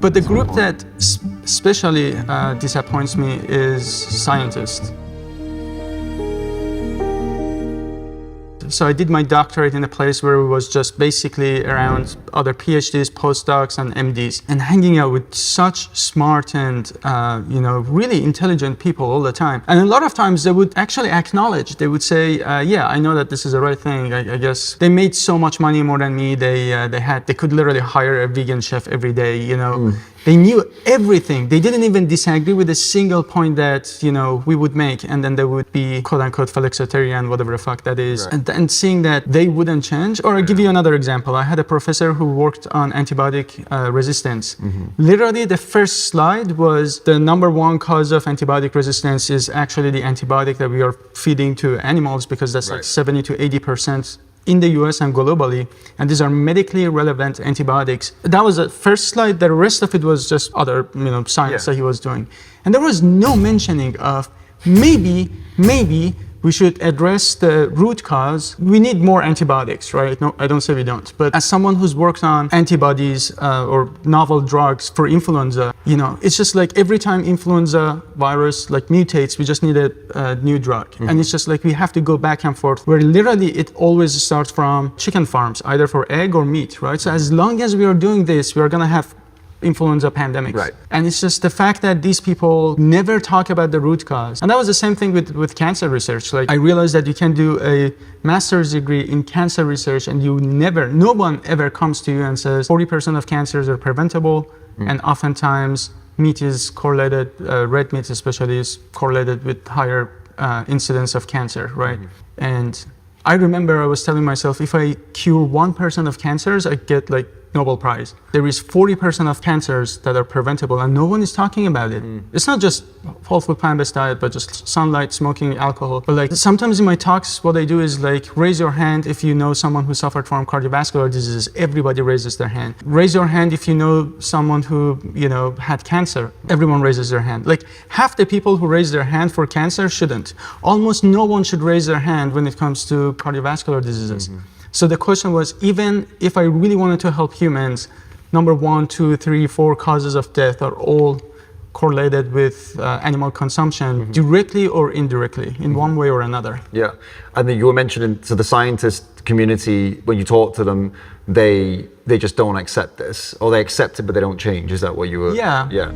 But the group that especially disappoints me is scientists. So I did my doctorate in a place where it was just basically around other PhDs, postdocs, and MDs, and hanging out with such smart and really intelligent people all the time. And a lot of times they would actually acknowledge. They would say, "Yeah, I know that this is the right thing. I guess they made so much money more than me. They could literally hire a vegan chef every day. They knew everything. They didn't even disagree with a single point that we would make, and then they would be quote unquote flexitarian, whatever the fuck that is." Right. And seeing that they wouldn't change. Or I'll give you another example. I had a professor who worked on antibiotic resistance. Mm-hmm. Literally, the first slide was the number one cause of antibiotic resistance is actually the antibiotic that we are feeding to animals, because that's like 70 to 80% in the US and globally, and these are medically relevant antibiotics. That was the first slide. The rest of it was just other science that he was doing. And there was no mentioning of maybe we should address the root cause. We need more antibiotics, right? No, I don't say we don't. But as someone who's worked on antibodies or novel drugs for influenza, it's just like every time influenza virus mutates, we just need a new drug. Mm-hmm. And it's just like we have to go back and forth, where literally it always starts from chicken farms, either for egg or meat, right? So as long as we are doing this, we are gonna have influenza pandemics. Right. And it's just the fact that these people never talk about the root cause. And that was the same thing with cancer research. I realized that you can do a master's degree in cancer research and no one ever comes to you and says 40% of cancers are preventable. And oftentimes meat is correlated, red meat especially is correlated with higher incidence of cancer, right? And I remember I was telling myself, if I cure 1% of cancers, I get Nobel Prize. There is 40% of cancers that are preventable, and no one is talking about it. It's not just whole food plant-based diet, but just sunlight, smoking, alcohol. But sometimes in my talks, what I do is raise your hand if you know someone who suffered from cardiovascular diseases. Everybody raises their hand. Raise your hand if you know someone who had cancer. Everyone raises their hand. Half the people who raise their hand for cancer shouldn't. Almost no one should raise their hand when it comes to cardiovascular diseases. Mm-hmm. So the question was, even if I really wanted to help humans, number 1, 2, 3, 4 causes of death are all correlated with animal consumption, directly or indirectly, in one way or another. Yeah, I think you were mentioning to the scientist community, when you talk to them, they just don't accept this, or they accept it but they don't change. Is that what you were? Yeah.